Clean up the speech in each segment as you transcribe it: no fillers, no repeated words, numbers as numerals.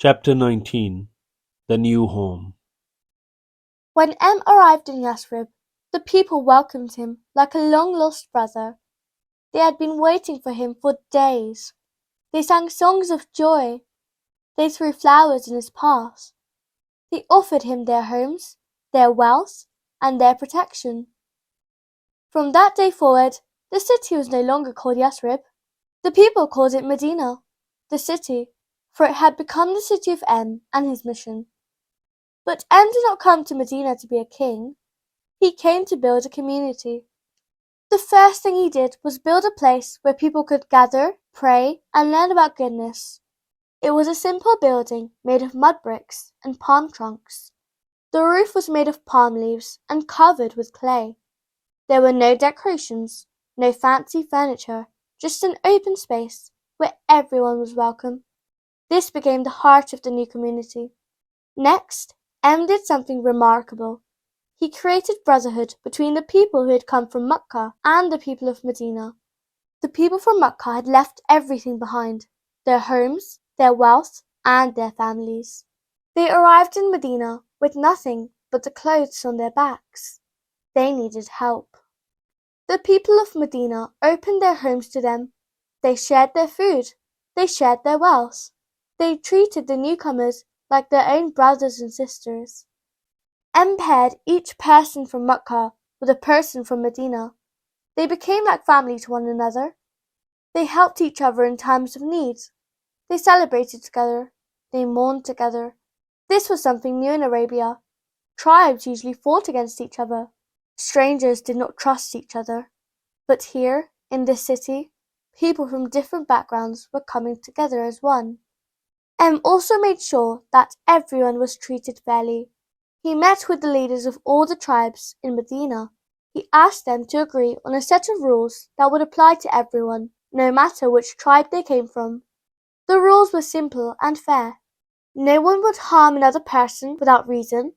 Chapter 19 The New Home. When arrived in Yathrib, the people welcomed him like a long-lost brother. They had been waiting for him for days. They sang songs of joy. They threw flowers in his path. They offered him their homes, their wealth, and their protection. From that day forward, the city was no longer called Yathrib. The people called it Medina, the city, for it had become the city of and his mission. But did not come to Medina to be a king. He came to build a community. The first thing he did was build a place where people could gather, pray, and learn about goodness. It was a simple building made of mud bricks and palm trunks. The roof was made of palm leaves and covered with clay. There were no decorations, no fancy furniture, just an open space where everyone was welcome. This became the heart of the new community. Next, did something remarkable. He created brotherhood between the people who had come from Mecca and the people of Medina. The people from Mecca had left everything behind, their homes, their wealth, and their families. They arrived in Medina with nothing but the clothes on their backs. They needed help. The people of Medina opened their homes to them. They shared their food. They shared their wealth. They treated the newcomers like their own brothers and sisters. Paired each person from Mecca with a person from Medina. They became like family to one another. They helped each other in times of need. They celebrated together. They mourned together. This was something new in Arabia. Tribes usually fought against each other. Strangers did not trust each other. But here, in this city, people from different backgrounds were coming together as one. Also made sure that everyone was treated fairly. He met with the leaders of all the tribes in Medina. He asked them to agree on a set of rules that would apply to everyone, no matter which tribe they came from. The rules were simple and fair. No one would harm another person without reason.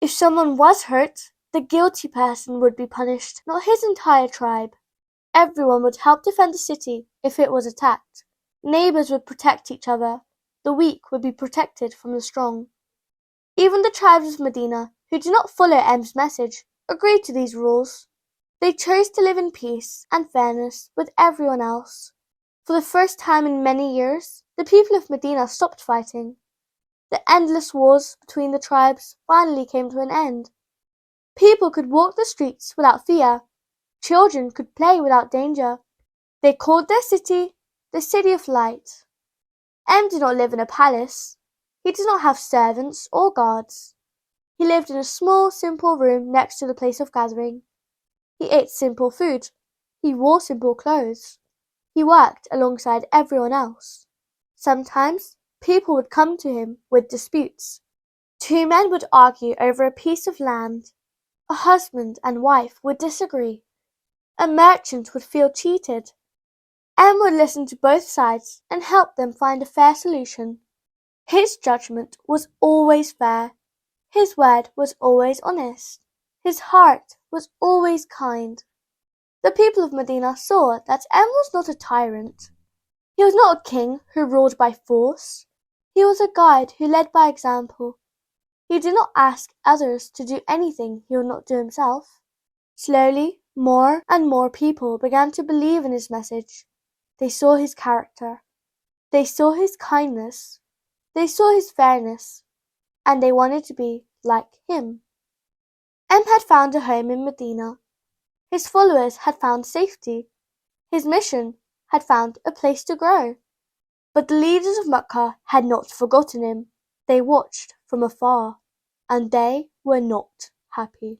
If someone was hurt, the guilty person would be punished, not his entire tribe. Everyone would help defend the city if it was attacked. Neighbors would protect each other. The weak would be protected from the strong. Even the tribes of Medina, who did not follow M's message, agreed to these rules. They chose to live in peace and fairness with everyone else. For the first time in many years, the people of Medina stopped fighting. The endless wars between the tribes finally came to an end. People could walk the streets without fear. Children could play without danger. They called their city the City of Light. Did not live in a palace. He did not have servants or guards. He lived in a small, simple room next to the place of gathering. He ate simple food. He wore simple clothes. He worked alongside everyone else. Sometimes people would come to him with disputes. Two men would argue over a piece of land. A husband and wife would disagree. A merchant would feel cheated. Would listen to both sides and help them find a fair solution. His judgment was always fair. His word was always honest. His heart was always kind. The people of Medina saw that was not a tyrant. He was not a king who ruled by force. He was a guide who led by example. He did not ask others to do anything he would not do himself. Slowly, more and more people began to believe in his message. They saw his character. They saw his kindness. They saw his fairness. And they wanted to be like him. Had found a home in Medina. His followers had found safety. His mission had found a place to grow. But the leaders of Mecca had not forgotten him. They watched from afar. And they were not happy.